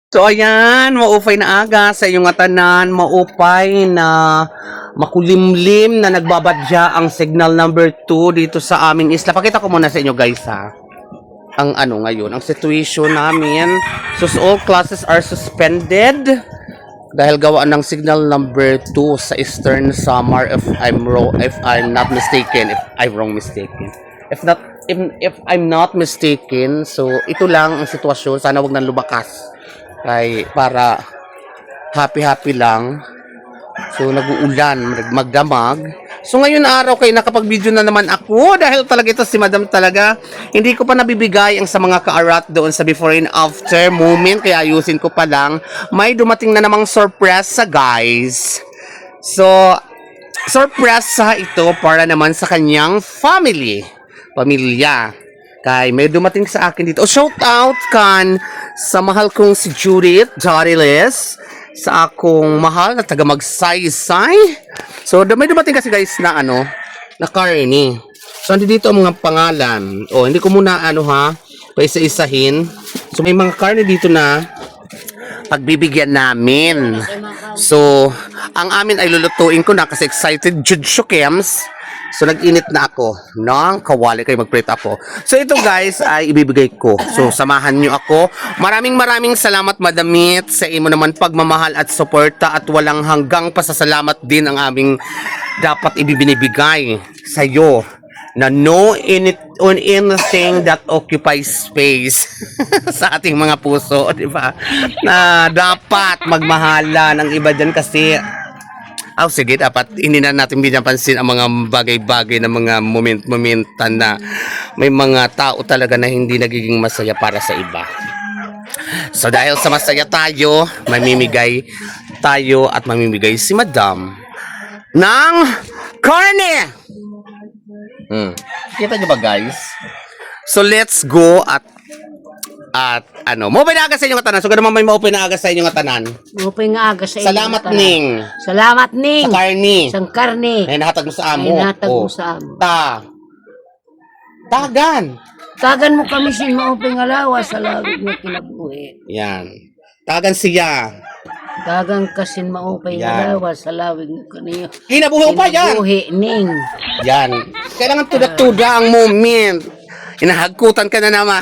So ayan, maupay na aga sa iyong tanan, maupay na makulimlim na nagbabadya ang signal number 2 dito sa aming isla. Pakita ko muna sa inyo guys ha. Ang ano ngayon, ang situation namin. So all classes are suspended dahil gawaan ng signal number 2 sa Eastern Samar if I'm not mistaken, if I'm not mistaken, so ito lang ang sitwasyon. Sana wag nang lumakas. Kay para happy lang. So nag-uulan, magdamag. So ngayon araw kay nakapag-video na naman ako dahil talaga ito si Madam talaga. Hindi ko pa nabibigay ang sa mga kaarat doon sa before and after moment kaya ayusin ko pa lang. May dumating na namang sorpresa guys. So sorpresa ito para naman sa kanyang pamilya. Kay may dumating sa akin dito. Shout out kan sa mahal kong si Judith Jariles, sa akong mahal na taga Magsaysay. So may dumating kasi guys na na karne. So dito ang mga pangalan. Hindi ko muna paisa-isahin. So may mga karne dito na pagbibigyan namin. So ang amin ay lulutuin ko na kasi excited Judsyukems. So nag-init na ako ng kawali kayo mag-prate ako. So ito guys ay ibibigay ko. So samahan nyo ako. Maraming salamat Madamit sa imo naman pagmamahal at suporta at walang hanggang pasasalamat din ang aming dapat ibibinibigay sa iyo na on anything that occupies space sa ating mga puso, di ba? Na dapat magmahala ng iba dyan kasi sige, dapat hindi na natin binapansin ang mga bagay-bagay na mga momentan na may mga tao talaga na hindi nagiging masaya para sa iba. So dahil sa masaya tayo, mamimigay tayo at mamimigay si Madam ng karne! Kita nyo ba guys? So let's go at maupay na aga sa inyong tanan. So ganun may maupay na aga sa inyong tanan. Maupay nga aga sa inyong Salamat ning. Salamat ning. Sa karni. Sa karni. Ay nahatag mo sa amo. Ay nahatag mo sa amo. Tagan. Tagan mo kami sin maupay nga lawas sa lawig nga kinabuhi. Yan. Tagan siya. Tagan kasin maupay nga lawas sa lawig kaniyo. Kinabuhi pa yan. Kinabuhi ning. Yan. Kailangan tuda-tuda ang moment. Inahagkutan ka na naman.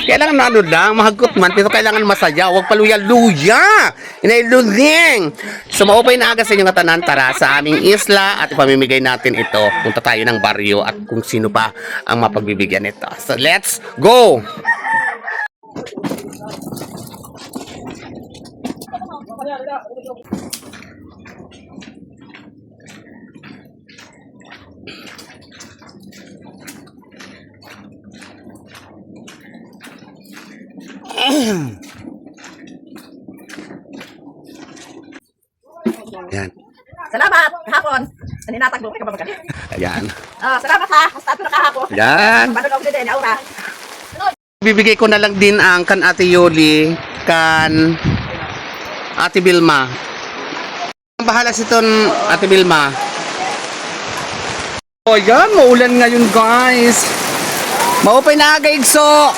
Kailangan lang, mahagkut man, pero kailangan masaya. Huwag paluya-luya. Inailuling. So, maupay na aga sa inyong tanan. Tara sa aming isla at ipamimigay natin ito. Punta tayo ng baryo at kung sino pa ang mapagbibigyan nito. So, let's go! Yan. Salamat, hapon. Naninatag mo ka ba magaling? Ayan. Salamat ha. Hasta ito na kahapon. Yan. Paano ka din, aura. Bibigay ko na lang din ang kan Ate Yoli, kan Ate Bilma. Ang bahala si ton Ate Bilma. Yan, maulan ngayon guys. Maupay na aga igso.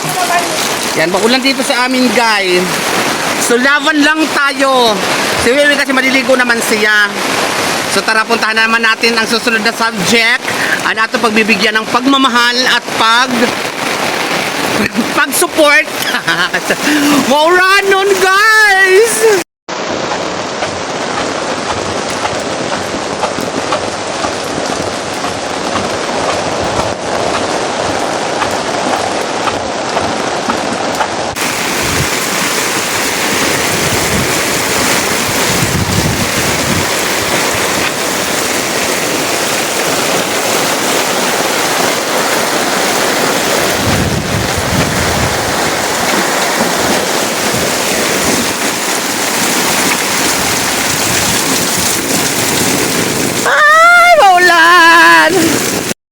Yan, maulan dito sa amin guys. So laban lang tayo. Si Wiwi kasi maliligo naman siya. So tara, puntahan naman natin ang susunod na subject. Ano ito pagbibigyan ng pagmamahal at pag-support. Maulan nun guys.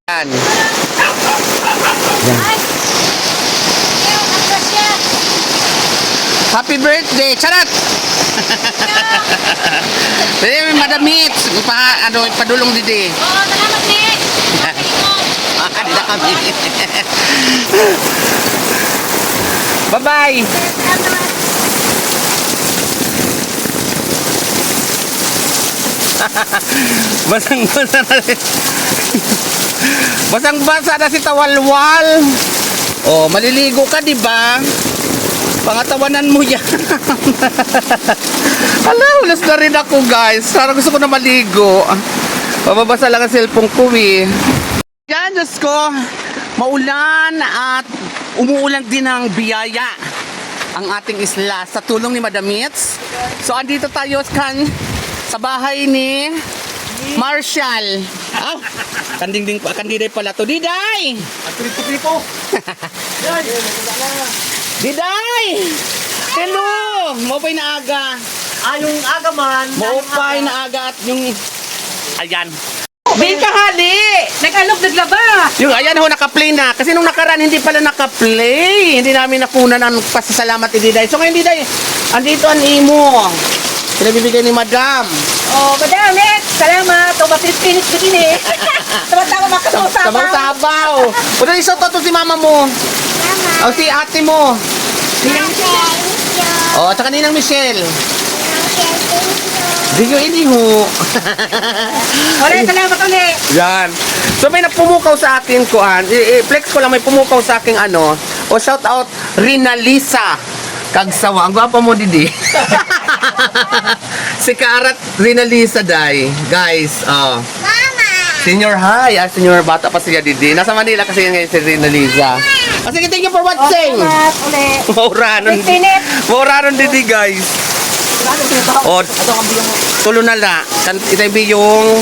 Yan. Happy birthday! Charot! Pwede madamit. Padulong didi. Oo, salamat din. Kanina kami. Bye-bye! Basang-basa na si... Basang-basa na si Tawalwal. Oh, maliligo ka, di ba? Pangatawanan mo yan. Ala, ulas na rin ako, guys. Parang gusto ko na maligo. Pababasa lang ang cellphone ko, eh. Yan, Diyos ko. Maulan at umuulan din ng biyaya ang ating isla sa tulong ni Madam Mitz. So, andito tayo sa bahay ni Marshall. Ah, kanding kandiday pala to. Diday! Tripo. Diday! Hello! Maupay na aga. Yung aga man. Maupay na aga at yung... Ayan. Di ka hali! Naglaba. Yung ayan ho, naka-play na. Kasi nung nakaraan, hindi pala naka-play. Hindi namin nakunan ang pasasalamat ni Diday. So ngayon, Diday, andito ang imo. Pinabibigay ni Madam. Oh, Madam, salamat. O, mapilipinis ko din eh. Tama-tama makasawsaw. Sabaw-sabaw. O dali, so to si mama mo. O si ate mo. O, at saka ninang Michelle. Di ko iniho. Ulit, salamat ulit. Yan. So may napumukaw sa akin kuan. I-flex ko lang, may pumukaw sa aking ano. O shout out Rinalisa Kagsawa. Ang gwapa mo, Didi. Si Karat Rinalisa Day. Guys, senior high. Senior bata pa siya, Didi. Nasa Manila kasi ngayon si Rinalisa. Sige, thank you for watching. Salamat ulit. Mauranon. Mauranon, Didi, guys. O, tulo na la. Ito yung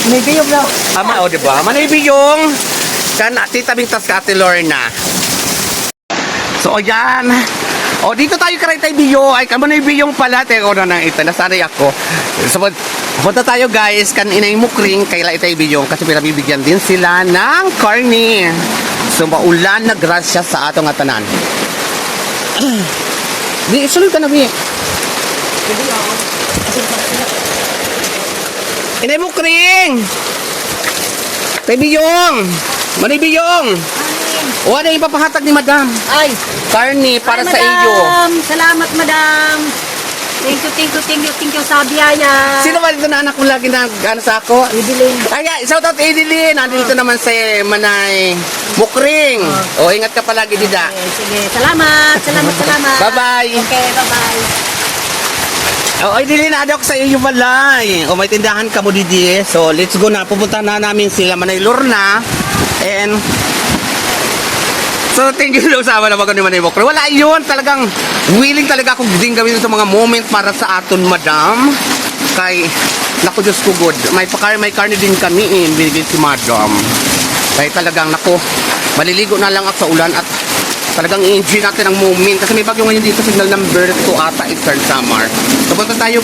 May biyog na. ama, o, diba? Manaybi yung Tita Bingtas ka, Ate Lorna. So, o yan. O, dito tayo karay tayo biyo. Ay, manaybi yung pala. Teka, na nang ito. Nasanay ako. So, punta tayo, guys. Inay mukring. Kaila itay biyo. Kasi pinabibigyan din sila ng karni. So, maulan na grasya sa atong atanan. Di, sulod ka na, Bi. Inay mukring. Tay biyong. Manay biyong. O, ano yung ipapahatag ni Madam? Ay. Karni para sa iyo. Madam. Salamat, Madam. Thank you sa biyaya. Sino ba dito na anak mo lagi na ano sa ako? Idilin. Kaya, shout out Edilin. Nandito naman si Manay Mukring. O, ingat ka palagi, Dida. Sige, salamat. Bye-bye. Okay, bye-bye. O, Edilin, ada ako sa iyo balay. O, may tindahan ka mo, Didi. So, let's go na. Pupunta na namin sila Manay Lorna. And, so, thank you sa amin na ni Manay Mukring. Wala yun. Talagang, willing talaga akong din gawin sa mga moment para sa aton, Madam. Kay, naku, Diyos ko, good. May karne din kami, binigay si Madam. Kaya talagang, naku, maliligo na lang ako sa ulan at talagang i-enjoy natin ang moment. Kasi may bagyo ngayon dito, signal number 2 ata, Eastern Samar. So, punta tayo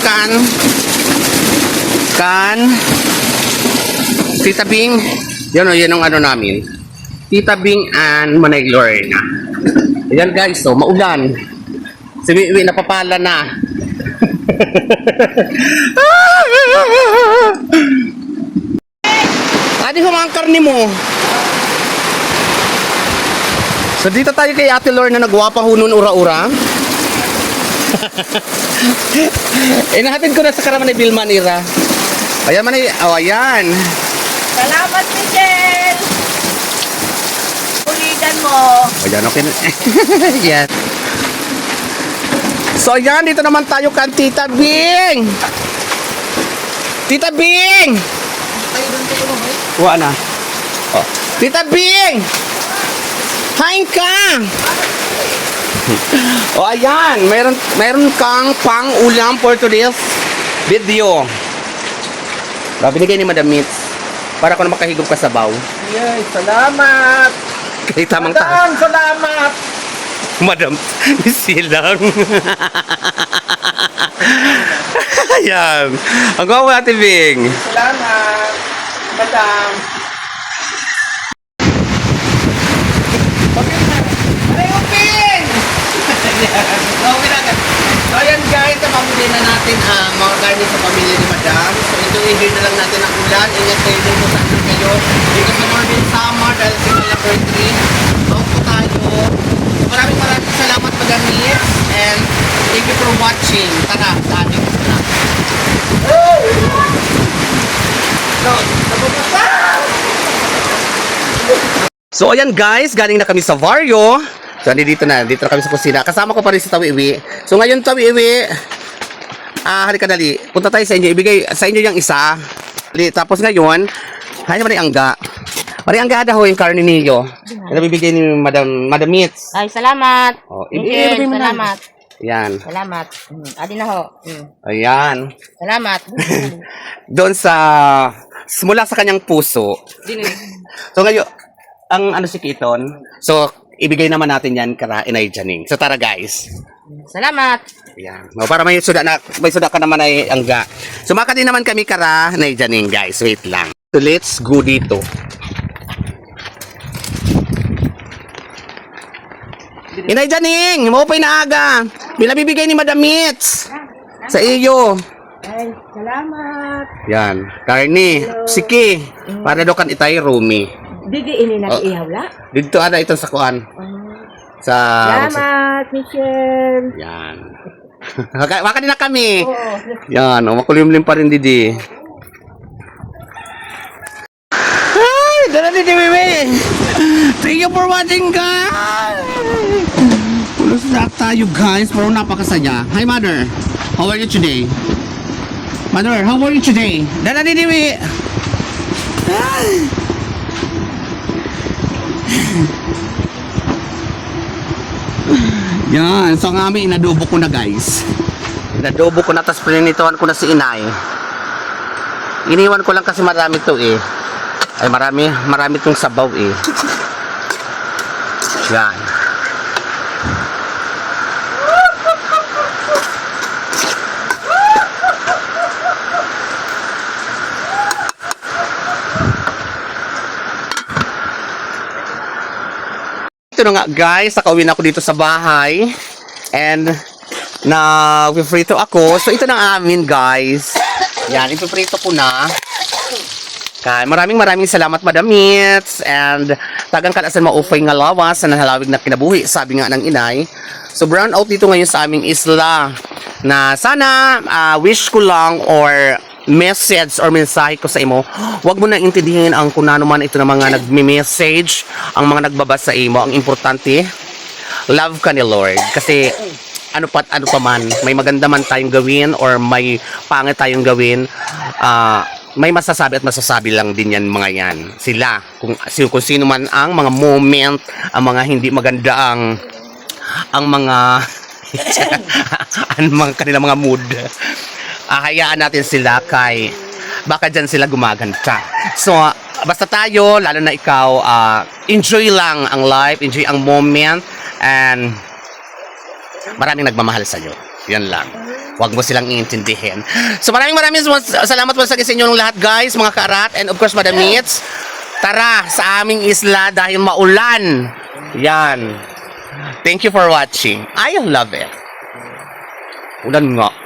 Tita Bing. Yan o, yan ang ano namin. Tita Bing and Manay Lorna. Ayan guys, so maulan. Si Wiwi napapala na. Adi humangkar ni mo. So dito tayo kay Ate Lorna na nagwapa hunun ura-ura. Inahatid ko na sa karaman ni Vilma Nira. Ayan man ay, oh ayan. Salamat, Michelle. Ulidan mo. Ayan, okay na. Yes. So, ayan, dito naman tayo kan Tita Bing. Tita Bing! Wala na. Oh. Tita Bing! Hain ka! O, ayan, meron kang pang-ulam for today's video. Binigay ni Madam Mitz. Para ko na makahigop ka sa baw. Yay, salamat. Kaya tamang Madam, salamat. Madam, silang. Ayan. Ang gawa Ate Bing. Salamat. Madam. So ayan guys, napamili na natin ang mga garni sa pamilya ni Madam. So ito i-enjoy na lang natin ang ulan. Ingat kayo din kung saan kayo. Dito sa Northern Summer dahil signal number 3. So po tayo. maraming salamat Madam Mitz and thank you for watching. Tara, sa ating vlog. So ayan guys, galing na kami sa Vario. So dito na kami sa kusina. Kasama ko pa rin si Tawi-Iwi. So ngayon Tawi-Iwi, halika dali. Punta tayo sa inyo. Ibigay sa inyo yung isa. Tapos ngayon, Mariangga. Mariangga daw yung karne niyo. Ano bibigay ni Madam Mitz? Ay, salamat. Oh, Michelle, ibigay mo na. salamat. Yan. Salamat. Adi na ho. Ayan. Salamat. Doon sa mula sa kanyang puso. So ngayon, ang ano si Kiton. So ibigay naman natin yan kara Inay Janing. So tara guys. Salamat. Ayan. No, para may suda ka naman ay angga. Sumaka din naman kami kara Inay Janing guys. Wait lang. So let's go dito. Inay Janing, mo pa inaaga. Binabibigay ni Madam Mitz sa iyo. Ay, salamat. Yan. Karni, siki. Para do kan itay Rumi. Didi ini nag-ihawla. Dito ada ito sa kuan. Sa Salamat, Michelle. yan. Waka din na kami. Oo. Yan, makulimlim pa rin didi. Hi, dala ni Mimi. Thank you for watching guys. Pulos na tayo guys, pero napakasaya. Hi mother, how are you today? Mother, how are you today? Dala ni Mimi. Yan, so ang amin, inadobo ko na guys. Inadobo ko na, tapos pininituan ko na si inay. Iniwan ko lang kasi marami to eh. Ay marami tong sabaw eh. Yan. Ito na nga guys, nakauwi na ako dito sa bahay and nag-frito ako. So ito na ang amin guys. Yan, ipiprito ko na. Kaya maraming salamat Madam Mitz and tagang kalasan maufay nga lawas sa nahalawig na kinabuhi, sabi nga ng inay. So brown out dito ngayon sa aming isla na sana wish ko lang or message or mensahe ko sa imo, wag mo na intindihin ang kung ano man ito na mga nagme-message, ang mga nagbabasa sa imo. Ang importante, love ka ni Lord. Kasi ano pa man, may maganda man tayong gawin or may pangit tayong gawin, may masasabi at masasabi lang din yan mga yan. Sila, kung sino man ang mga moment, ang mga hindi maganda ang mga ang mga kanilang mga mood. Hayaan natin sila kay baka dyan sila gumaganda. So, basta tayo, lalo na ikaw, enjoy lang ang life, enjoy ang moment, and maraming nagmamahal sa'yo. Yan lang. Huwag mo silang iintindihin. So, maraming salamat po sa inyong lahat, guys, mga karat, and of course, Madam Mitz. Tara sa aming isla dahil maulan. Yan. Thank you for watching. I love it. Ulan nga.